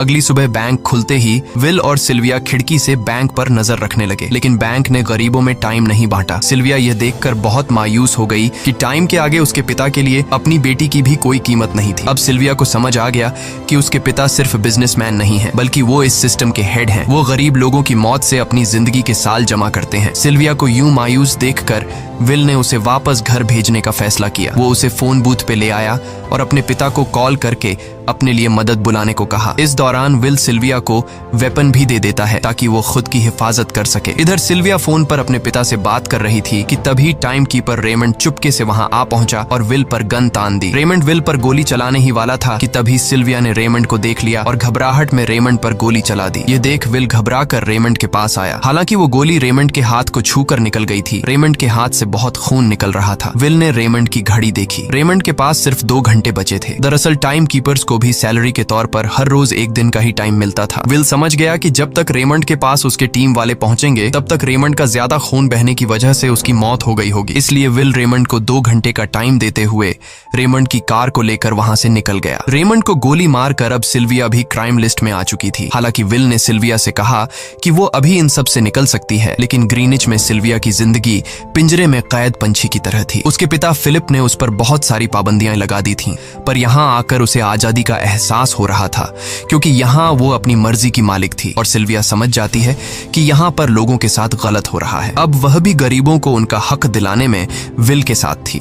अगली सुबह बैंक खुलते ही विल और सिल्विया खिड़की से बैंक पर नजर रखने लगे, लेकिन बैंक ने गरीबों में टाइम नहीं बांटा। सिल्विया यह देखकर बहुत मायूस हो गई कि टाइम के आगे उसके पिता के लिए अपनी बेटी की भी कोई कीमत नहीं थी। अब सिल्विया को समझ आ गया कि उसके पिता सिर्फ बिजनेसमैन नहीं है, बल्कि वो इस सिस्टम के हेड हैं। वो गरीब लोगों की मौत से अपनी जिंदगी के साल जमा करते हैं। सिल्विया को यूं मायूस देखकर विल ने उसे वापस घर भेजने का फैसला किया। वो उसे फोन बूथ पे ले आया और अपने पिता को कॉल करके अपने लिए मदद बुलाने को कहा। इस दौरान विल सिल्विया को वेपन भी दे देता है ताकि वो खुद की हिफाजत कर सके। इधर सिल्विया फोन पर अपने पिता से बात कर रही थी कि तभी टाइम कीपर रेमंड चुपके से वहां आ पहुंचा और विल पर गन तान दी। रेमंड विल पर गोली चलाने ही वाला था कि तभी सिल्विया ने रेमंड को देख लिया और घबराहट में रेमंड पर गोली चला दी। ये देख विल घबरा कर रेमंड के पास आया। हालांकि वो गोली रेमंड के हाथ को छू कर निकल गई थी। रेमंड के हाथ से बहुत खून निकल रहा था। विल ने रेमंड की घड़ी देखी। रेमंड के पास सिर्फ 2 घंटे बचे थे। दरअसल टाइम कीपर्स को भी सैलरी के तौर पर हर रोज 1 दिन का ही टाइम मिलता था। विल समझ गया कि जब तक रेमंड के पास उसके टीम वाले पहुंचेंगे तब तक रेमंड का ज्यादा खून बहने की वजह से उसकी मौत हो गई होगी। इसलिए विल रेमंड को 2 घंटे का टाइम देते हुए रेमंड की कार को लेकर वहां से निकल गया। रेमंड को गोली मारकर अब सिल्विया भी क्राइम लिस्ट में आ चुकी थी। हालांकि विल ने सिल्विया से कहा कि वो अभी इन सब से निकल सकती है, लेकिन ग्रीनिच में सिल्विया की जिंदगी पिंजरे में कैद पंछी की तरह थी। उसके पिता फिलिप ने उस पर बहुत सारी पाबंदियां लगा दी थीं, पर यहाँ आकर उसे आजादी का एहसास हो रहा था, क्योंकि यहाँ वो अपनी मर्जी की मालिक थी। और सिल्विया समझ जाती है कि यहाँ पर लोगों के साथ गलत हो रहा है। अब वह भी गरीबों को उनका हक दिलाने में विल के साथ थी।